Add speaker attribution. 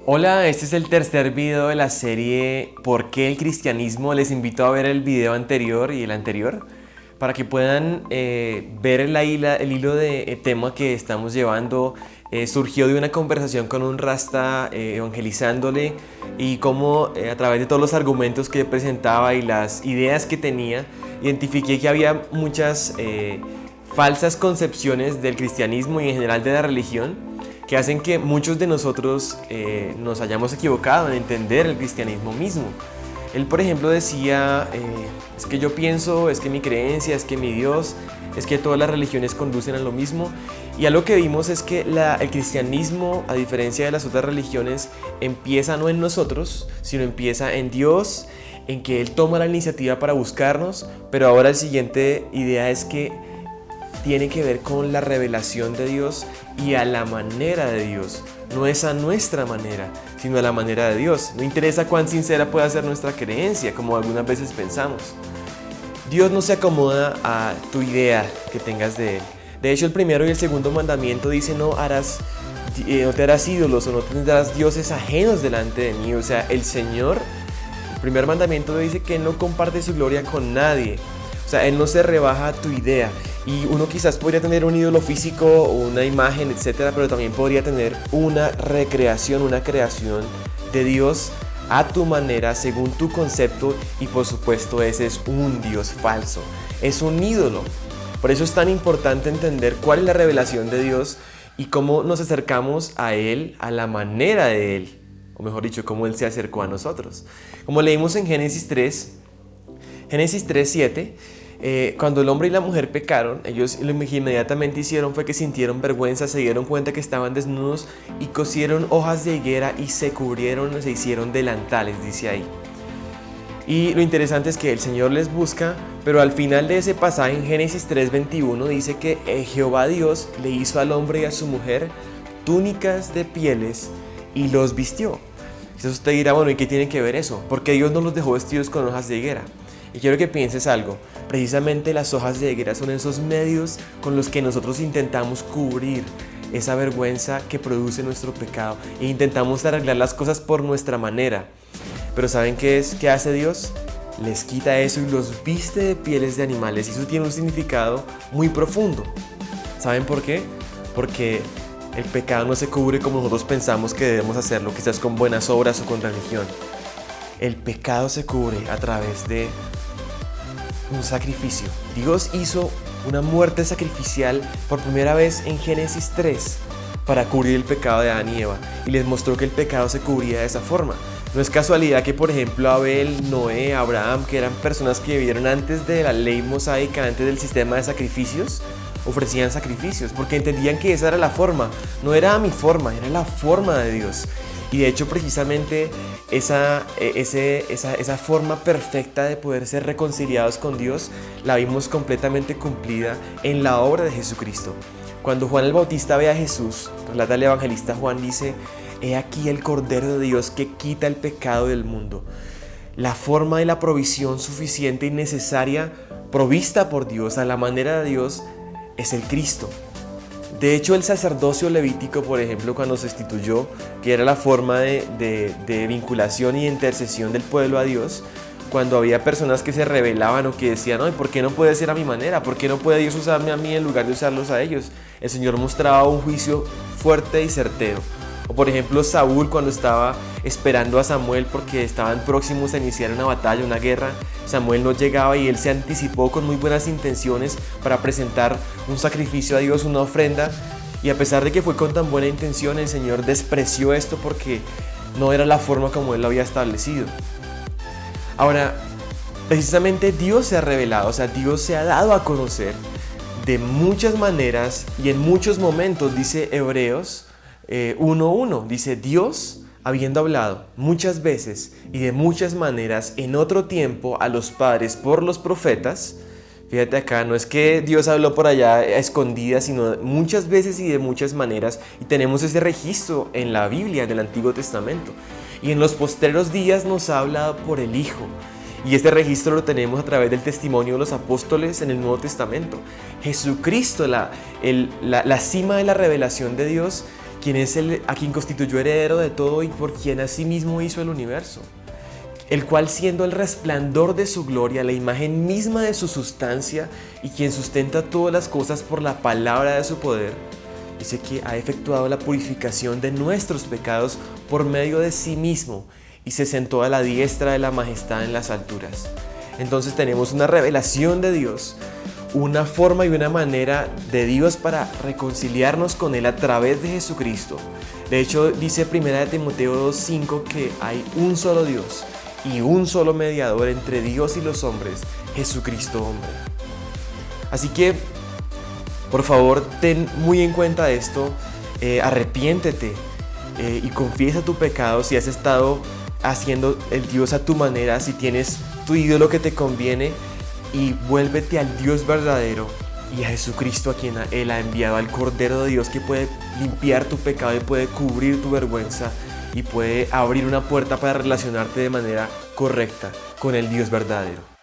Speaker 1: Hola, este es el tercer video de la serie ¿Por qué el cristianismo? Les invito a ver el video anterior y el anterior para que puedan ver el hilo de tema que estamos llevando. Surgió de una conversación con un rasta evangelizándole y cómo a través de todos los argumentos que presentaba y las ideas que tenía, identifiqué que había muchas falsas concepciones del cristianismo y en general de la religión que hacen que muchos de nosotros nos hayamos equivocado en entender el cristianismo mismo. Él, por ejemplo, decía, es que yo pienso, es que mi creencia, es que mi Dios, es que todas las religiones conducen a lo mismo. Y algo que vimos es que el cristianismo, a diferencia de las otras religiones, empieza no en nosotros, sino empieza en Dios, en que Él toma la iniciativa para buscarnos, pero ahora la siguiente idea es que tiene que ver con la revelación de Dios y a la manera de Dios. No es a nuestra manera, sino a la manera de Dios. No interesa cuán sincera pueda ser nuestra creencia, como algunas veces pensamos. Dios no se acomoda a tu idea que tengas de Él. De hecho, el primero y el segundo mandamiento dice no te harás ídolos o no tendrás dioses ajenos delante de mí. O sea, el Señor, el primer mandamiento dice que no comparte su gloria con nadie. O sea, Él no se rebaja a tu idea. Y uno quizás podría tener un ídolo físico, una imagen, etcétera, pero también podría tener una recreación, una creación de Dios a tu manera, según tu concepto, y por supuesto ese es un Dios falso, es un ídolo. Por eso es tan importante entender cuál es la revelación de Dios y cómo nos acercamos a Él, a la manera de Él, o mejor dicho, cómo Él se acercó a nosotros. Como leímos en Génesis 3:7, cuando el hombre y la mujer pecaron, ellos lo que inmediatamente hicieron fue que sintieron vergüenza, se dieron cuenta que estaban desnudos y cosieron hojas de higuera y se cubrieron, se hicieron delantales, dice ahí. Y lo interesante es que el Señor les busca, pero al final de ese pasaje en Génesis 3:21 dice que Jehová Dios le hizo al hombre y a su mujer túnicas de pieles y los vistió. Entonces usted dirá, bueno, ¿y qué tiene que ver eso? Porque Dios no los dejó vestidos con hojas de higuera. Y quiero que pienses algo, precisamente las hojas de higuera son esos medios con los que nosotros intentamos cubrir esa vergüenza que produce nuestro pecado e intentamos arreglar las cosas por nuestra manera. Pero ¿saben qué es? ¿Qué hace Dios? Les quita eso y los viste de pieles de animales, y eso tiene un significado muy profundo. ¿Saben por qué? Porque el pecado no se cubre como nosotros pensamos que debemos hacerlo, quizás con buenas obras o con religión. El pecado se cubre a través de un sacrificio. Dios hizo una muerte sacrificial por primera vez en Génesis 3 para cubrir el pecado de Adán y Eva, y les mostró que el pecado se cubría de esa forma. No es casualidad que, por ejemplo, Abel, Noé, Abraham, que eran personas que vivieron antes de la ley mosaica, antes del sistema de sacrificios, ofrecían sacrificios porque entendían que esa era la forma. No era mi forma, era la forma de Dios. Y de hecho, precisamente esa forma perfecta de poder ser reconciliados con Dios la vimos completamente cumplida en la obra de Jesucristo. Cuando Juan el Bautista ve a Jesús, relata el evangelista Juan, dice: he aquí el Cordero de Dios que quita el pecado del mundo. La forma de la provisión suficiente y necesaria provista por Dios a la manera de Dios es el Cristo. De hecho, el sacerdocio levítico, por ejemplo, cuando se instituyó, que era la forma de vinculación y intercesión del pueblo a Dios, cuando había personas que se rebelaban o que decían, no, ¿por qué no puede ser a mi manera? ¿Por qué no puede Dios usarme a mí en lugar de usarlos a ellos? El Señor mostraba un juicio fuerte y certero. O por ejemplo, Saúl, cuando estaba esperando a Samuel porque estaban próximos a iniciar una batalla, una guerra, Samuel no llegaba y él se anticipó con muy buenas intenciones para presentar un sacrificio a Dios, una ofrenda, y a pesar de que fue con tan buena intención, el Señor despreció esto porque no era la forma como él lo había establecido. Ahora, precisamente Dios se ha revelado, o sea, Dios se ha dado a conocer de muchas maneras y en muchos momentos, dice Hebreos 1:1, dice: Dios, habiendo hablado muchas veces y de muchas maneras en otro tiempo a los padres por los profetas. Fíjate acá, no es que Dios habló por allá a escondidas, sino muchas veces y de muchas maneras, y tenemos ese registro en la Biblia, en el Antiguo Testamento. Y en los postreros días nos ha hablado por el Hijo. Y este registro lo tenemos a través del testimonio de los apóstoles en el Nuevo Testamento. Jesucristo, la cima de la revelación de Dios, a quien constituyó heredero de todo y por quien asimismo hizo el universo, el cual siendo el resplandor de su gloria, la imagen misma de su sustancia y quien sustenta todas las cosas por la palabra de su poder, dice que ha efectuado la purificación de nuestros pecados por medio de sí mismo y se sentó a la diestra de la majestad en las alturas. Entonces tenemos una revelación de Dios, una forma y una manera de Dios para reconciliarnos con Él a través de Jesucristo. De hecho, dice 1 Timoteo 2:5 que hay un solo Dios y un solo mediador entre Dios y los hombres, Jesucristo hombre. Así que, por favor, ten muy en cuenta esto, arrepiéntete y confiesa tu pecado si has estado haciendo el Dios a tu manera, si tienes tu ídolo que te conviene, y vuélvete al Dios verdadero y a Jesucristo, a quien Él ha enviado, al Cordero de Dios que puede limpiar tu pecado y puede cubrir tu vergüenza y puede abrir una puerta para relacionarte de manera correcta con el Dios verdadero.